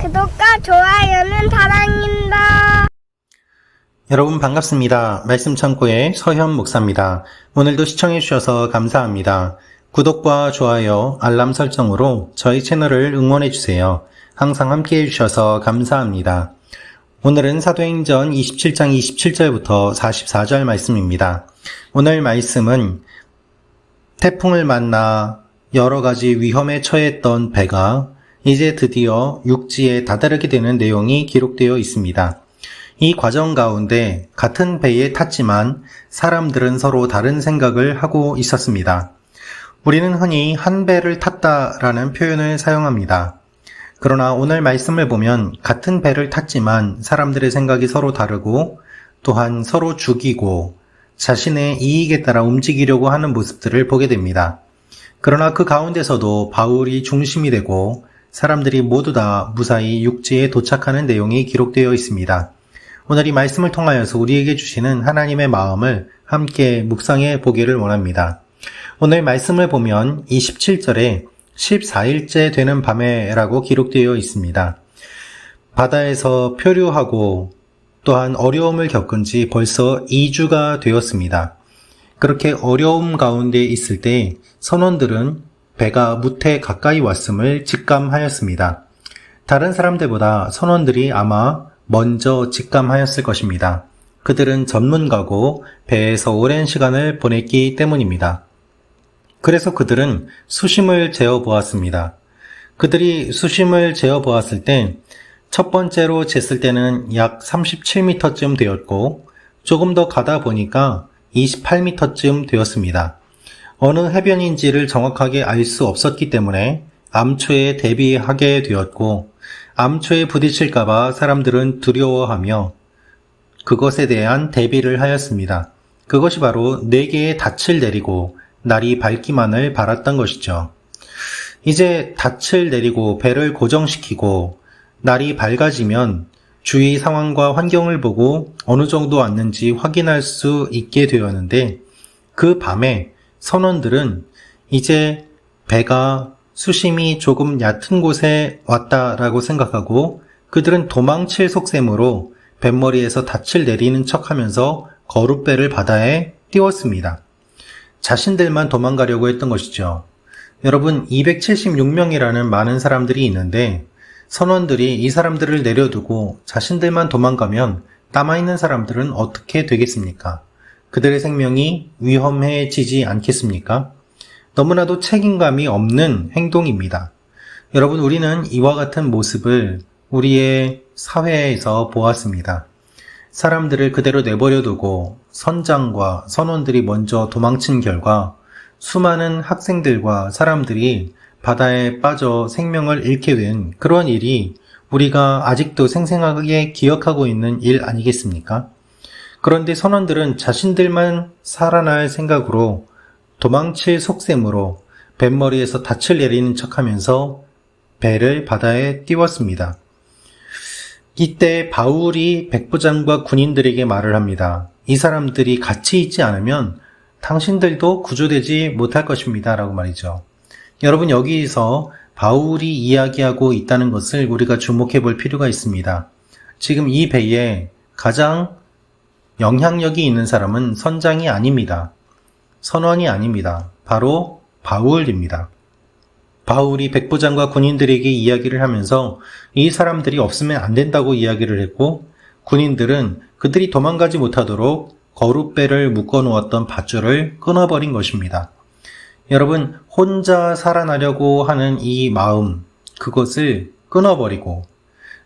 구독과 좋아요는 사랑입니다. 여러분 반갑습니다. 말씀 창고의 서현 목사입니다. 오늘도 시청해 주셔서 감사합니다. 구독과 좋아요, 알람 설정으로 저희 채널을 응원해 주세요. 항상 함께 해주셔서 감사합니다. 오늘은 사도행전 27장 27절부터 44절 말씀입니다. 오늘 말씀은 태풍을 만나 여러 가지 위험에 처했던 배가 이제 드디어 육지에 다다르게 되는 내용이 기록되어 있습니다. 이 과정 가운데 같은 배에 탔지만 사람들은 서로 다른 생각을 하고 있었습니다. 우리는 흔히 한 배를 탔다라는 표현을 사용합니다. 그러나 오늘 말씀을 보면 같은 배를 탔지만 사람들의 생각이 서로 다르고 또한 서로 죽이고 자신의 이익에 따라 움직이려고 하는 모습들을 보게 됩니다. 그러나 그 가운데서도 바울이 중심이 되고 사람들이 모두 다 무사히 육지에 도착하는 내용이 기록되어 있습니다. 오늘 이 말씀을 통하여서 우리에게 주시는 하나님의 마음을 함께 묵상해 보기를 원합니다. 오늘 말씀을 보면 27절에 14일째 되는 밤에라고 기록되어 있습니다. 바다에서 표류하고 또한 어려움을 겪은 지 벌써 2주가 되었습니다. 그렇게 어려움 가운데 있을 때 선원들은 배가 무태 가까이 왔음을 직감하였습니다. 다른 사람들보다 선원들이 아마 먼저 직감하였을 것입니다. 그들은 전문가고 배에서 오랜 시간을 보냈기 때문입니다. 그래서 그들은 수심을 재어보았습니다. 그들이 수심을 재어보았을 때 첫 번째로 쟀을 때는 약 37m쯤 되었고 조금 더 가다 보니까 28m쯤 되었습니다. 어느 해변인지를 정확하게 알 수 없었기 때문에 암초에 대비하게 되었고 암초에 부딪힐까봐 사람들은 두려워하며 그것에 대한 대비를 하였습니다. 그것이 바로 4개의 닻을 내리고 날이 밝기만을 바랐던 것이죠. 이제 닻을 내리고 배를 고정시키고 날이 밝아지면 주위 상황과 환경을 보고 어느 정도 왔는지 확인할 수 있게 되었는데 그 밤에 선원들은 이제 배가 수심이 조금 얕은 곳에 왔다라고 생각하고 그들은 도망칠 속셈으로 뱃머리에서 닻을 내리는 척하면서 거룻배를 바다에 띄웠습니다. 자신들만 도망가려고 했던 것이죠. 여러분 276명이라는 많은 사람들이 있는데 선원들이 이 사람들을 내려두고 자신들만 도망가면 남아있는 사람들은 어떻게 되겠습니까? 그들의 생명이 위험해지지 않겠습니까? 너무나도 책임감이 없는 행동입니다. 여러분 우리는 이와 같은 모습을 우리의 사회에서 보았습니다. 사람들을 그대로 내버려두고 선장과 선원들이 먼저 도망친 결과 수많은 학생들과 사람들이 바다에 빠져 생명을 잃게 된 그런 일이 우리가 아직도 생생하게 기억하고 있는 일 아니겠습니까? 그런데 선원들은 자신들만 살아날 생각으로 도망칠 속셈으로 뱃머리에서 닻을 내리는 척하면서 배를 바다에 띄웠습니다. 이때 바울이 백부장과 군인들에게 말을 합니다. 이 사람들이 같이 있지 않으면 당신들도 구조되지 못할 것입니다. 라고 말이죠. 여러분 여기서 바울이 이야기하고 있다는 것을 우리가 주목해 볼 필요가 있습니다. 지금 이 배에 가장 영향력이 있는 사람은 선장이 아닙니다. 선원이 아닙니다. 바로 바울입니다. 바울이 백부장과 군인들에게 이야기를 하면서 이 사람들이 없으면 안 된다고 이야기를 했고 군인들은 그들이 도망가지 못하도록 거룻배를 묶어놓았던 밧줄을 끊어버린 것입니다. 여러분 혼자 살아나려고 하는 이 마음 그것을 끊어버리고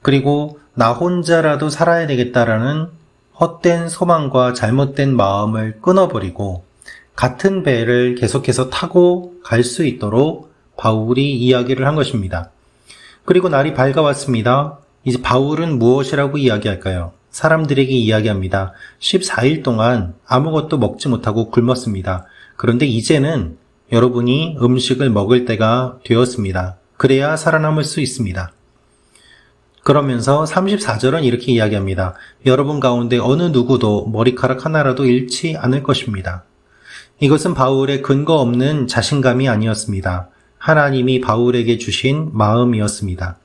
그리고 나 혼자라도 살아야 되겠다라는 헛된 소망과 잘못된 마음을 끊어버리고 같은 배를 계속해서 타고 갈 수 있도록 바울이 이야기를 한 것입니다. 그리고 날이 밝아왔습니다. 이제 바울은 무엇이라고 이야기할까요? 사람들에게 이야기합니다. 14일 동안 아무것도 먹지 못하고 굶었습니다. 그런데 이제는 여러분이 음식을 먹을 때가 되었습니다. 그래야 살아남을 수 있습니다. 그러면서 34절은 이렇게 이야기합니다. 여러분 가운데 어느 누구도 머리카락 하나라도 잃지 않을 것입니다. 이것은 바울의 근거 없는 자신감이 아니었습니다. 하나님이 바울에게 주신 마음이었습니다.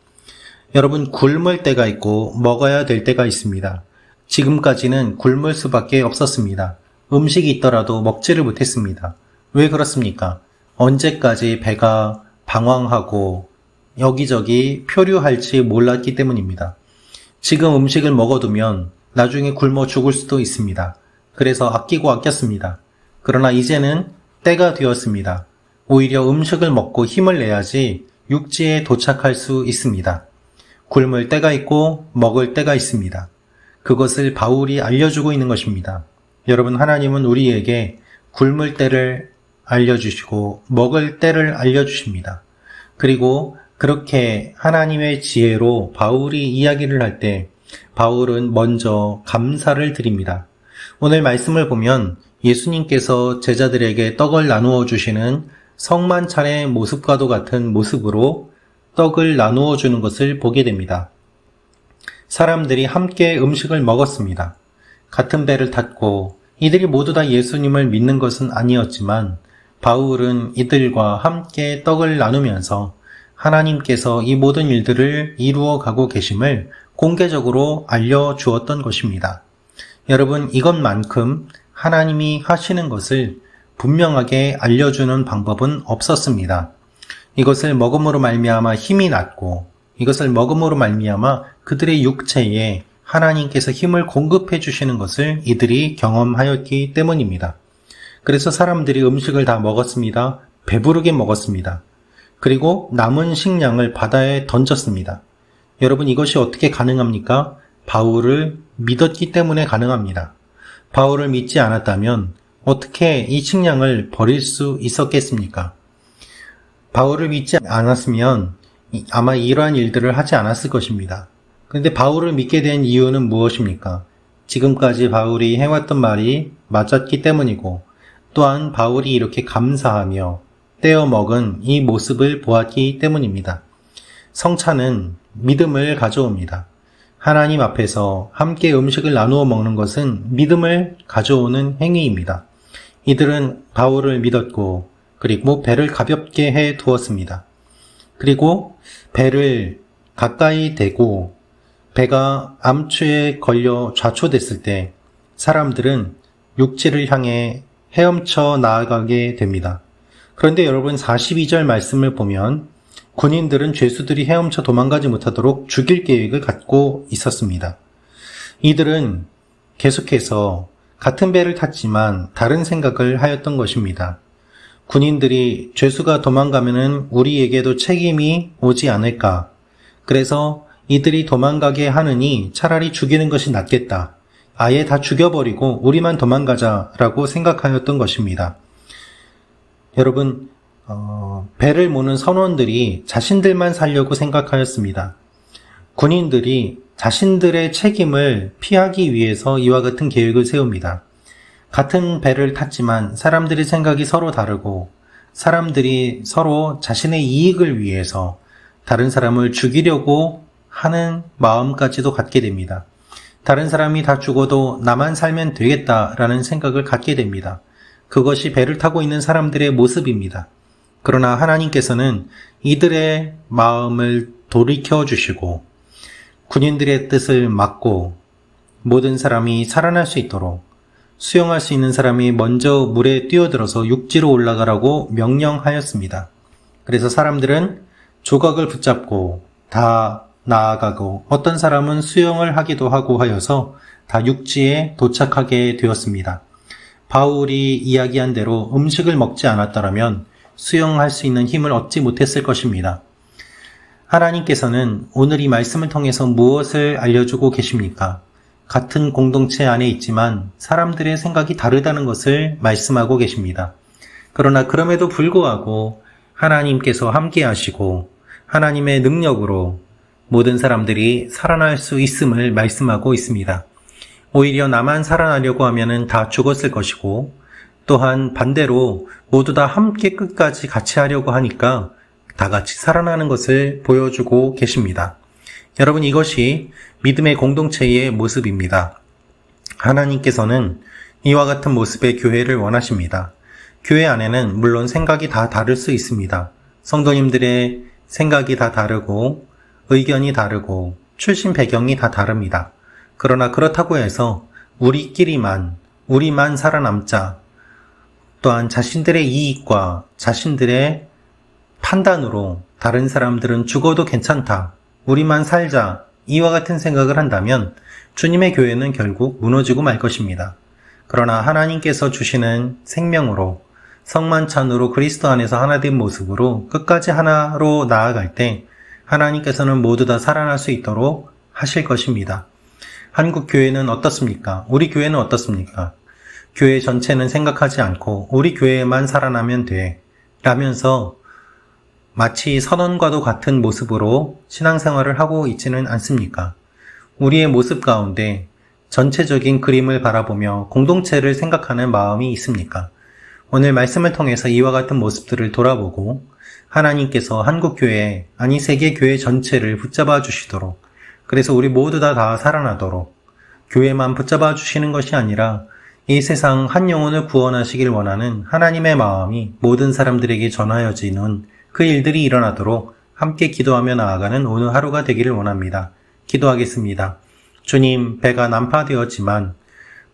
여러분, 굶을 때가 있고 먹어야 될 때가 있습니다. 지금까지는 굶을 수밖에 없었습니다. 음식이 있더라도 먹지를 못했습니다. 왜 그렇습니까? 언제까지 배가 방황하고 여기저기 표류할지 몰랐기 때문입니다. 지금 음식을 먹어두면 나중에 굶어 죽을 수도 있습니다. 그래서 아끼고 아꼈습니다. 그러나 이제는 때가 되었습니다. 오히려 음식을 먹고 힘을 내야지 육지에 도착할 수 있습니다. 굶을 때가 있고 먹을 때가 있습니다. 그것을 바울이 알려주고 있는 것입니다. 여러분, 하나님은 우리에게 굶을 때를 알려주시고 먹을 때를 알려주십니다. 그리고 그렇게 하나님의 지혜로 바울이 이야기를 할 때 바울은 먼저 감사를 드립니다. 오늘 말씀을 보면 예수님께서 제자들에게 떡을 나누어 주시는 성만찬의 모습과도 같은 모습으로 떡을 나누어 주는 것을 보게 됩니다. 사람들이 함께 음식을 먹었습니다. 같은 배를 탔고 이들이 모두 다 예수님을 믿는 것은 아니었지만 바울은 이들과 함께 떡을 나누면서 하나님께서 이 모든 일들을 이루어 가고 계심을 공개적으로 알려주었던 것입니다. 여러분, 이것만큼 하나님이 하시는 것을 분명하게 알려주는 방법은 없었습니다. 이것을 먹음으로 말미암아 힘이 났고 이것을 먹음으로 말미암아 그들의 육체에 하나님께서 힘을 공급해 주시는 것을 이들이 경험하였기 때문입니다. 그래서 사람들이 음식을 다 먹었습니다. 배부르게 먹었습니다. 그리고 남은 식량을 바다에 던졌습니다. 여러분, 이것이 어떻게 가능합니까? 바울을 믿었기 때문에 가능합니다. 바울을 믿지 않았다면 어떻게 이 식량을 버릴 수 있었겠습니까? 바울을 믿지 않았으면 아마 이러한 일들을 하지 않았을 것입니다. 그런데 바울을 믿게 된 이유는 무엇입니까? 지금까지 바울이 해왔던 말이 맞았기 때문이고 또한 바울이 이렇게 감사하며 떼어 먹은 이 모습을 보았기 때문입니다. 성찬은 믿음을 가져옵니다. 하나님 앞에서 함께 음식을 나누어 먹는 것은 믿음을 가져오는 행위입니다. 이들은 바울을 믿었고 그리고 배를 가볍게 해 두었습니다. 그리고 배를 가까이 대고 배가 암초에 걸려 좌초됐을 때 사람들은 육지를 향해 헤엄쳐 나아가게 됩니다. 그런데 여러분, 42절 말씀을 보면 군인들은 죄수들이 헤엄쳐 도망가지 못하도록 죽일 계획을 갖고 있었습니다. 이들은 계속해서 같은 배를 탔지만 다른 생각을 하였던 것입니다. 군인들이 죄수가 도망가면은 우리에게도 책임이 오지 않을까. 그래서 이들이 도망가게 하느니 차라리 죽이는 것이 낫겠다. 아예 다 죽여버리고 우리만 도망가자라고 생각하였던 것입니다. 여러분, 배를 모는 선원들이 자신들만 살려고 생각하였습니다. 군인들이 자신들의 책임을 피하기 위해서 이와 같은 계획을 세웁니다. 같은 배를 탔지만 사람들의 생각이 서로 다르고 사람들이 서로 자신의 이익을 위해서 다른 사람을 죽이려고 하는 마음까지도 갖게 됩니다. 다른 사람이 다 죽어도 나만 살면 되겠다라는 생각을 갖게 됩니다. 그것이 배를 타고 있는 사람들의 모습입니다. 그러나 하나님께서는 이들의 마음을 돌이켜 주시고 군인들의 뜻을 막고 모든 사람이 살아날 수 있도록 수영할 수 있는 사람이 먼저 물에 뛰어들어서 육지로 올라가라고 명령하였습니다. 그래서 사람들은 조각을 붙잡고 다 나아가고 어떤 사람은 수영을 하기도 하고 하여서 다 육지에 도착하게 되었습니다. 바울이 이야기한 대로 음식을 먹지 않았더라면 수영할 수 있는 힘을 얻지 못했을 것입니다. 하나님께서는 오늘 이 말씀을 통해서 무엇을 알려주고 계십니까? 같은 공동체 안에 있지만 사람들의 생각이 다르다는 것을 말씀하고 계십니다. 그러나 그럼에도 불구하고 하나님께서 함께 하시고 하나님의 능력으로 모든 사람들이 살아날 수 있음을 말씀하고 있습니다. 오히려 나만 살아나려고 하면은 다 죽었을 것이고 또한 반대로 모두 다 함께 끝까지 같이 하려고 하니까 다 같이 살아나는 것을 보여주고 계십니다. 여러분, 이것이 믿음의 공동체의 모습입니다. 하나님께서는 이와 같은 모습의 교회를 원하십니다. 교회 안에는 물론 생각이 다 다를 수 있습니다. 성도님들의 생각이 다 다르고 의견이 다르고 출신 배경이 다 다릅니다. 그러나 그렇다고 해서 우리만 살아남자, 또한 자신들의 이익과 자신들의 판단으로 다른 사람들은 죽어도 괜찮다, 우리만 살자, 이와 같은 생각을 한다면 주님의 교회는 결국 무너지고 말 것입니다. 그러나 하나님께서 주시는 생명으로, 성만찬으로 그리스도 안에서 하나 된 모습으로 끝까지 하나로 나아갈 때 하나님께서는 모두 다 살아날 수 있도록 하실 것입니다. 한국 교회는 어떻습니까? 우리 교회는 어떻습니까? 교회 전체는 생각하지 않고 우리 교회만 살아나면 돼 라면서 마치 선언과도 같은 모습으로 신앙생활을 하고 있지는 않습니까? 우리의 모습 가운데 전체적인 그림을 바라보며 공동체를 생각하는 마음이 있습니까? 오늘 말씀을 통해서 이와 같은 모습들을 돌아보고 하나님께서 한국교회, 아니 세계교회 전체를 붙잡아 주시도록, 그래서 우리 모두 다 살아나도록 교회만 붙잡아 주시는 것이 아니라 이 세상 한 영혼을 구원하시길 원하는 하나님의 마음이 모든 사람들에게 전하여지는 그 일들이 일어나도록 함께 기도하며 나아가는 오늘 하루가 되기를 원합니다. 기도하겠습니다. 주님, 배가 난파되었지만,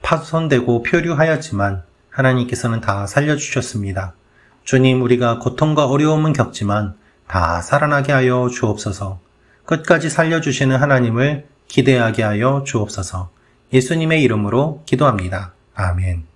파손되고 표류하였지만 하나님께서는 다 살려주셨습니다. 주님, 우리가 고통과 어려움은 겪지만 다 살아나게 하여 주옵소서. 끝까지 살려주시는 하나님을 기대하게 하여 주옵소서. 예수님의 이름으로 기도합니다. 아멘.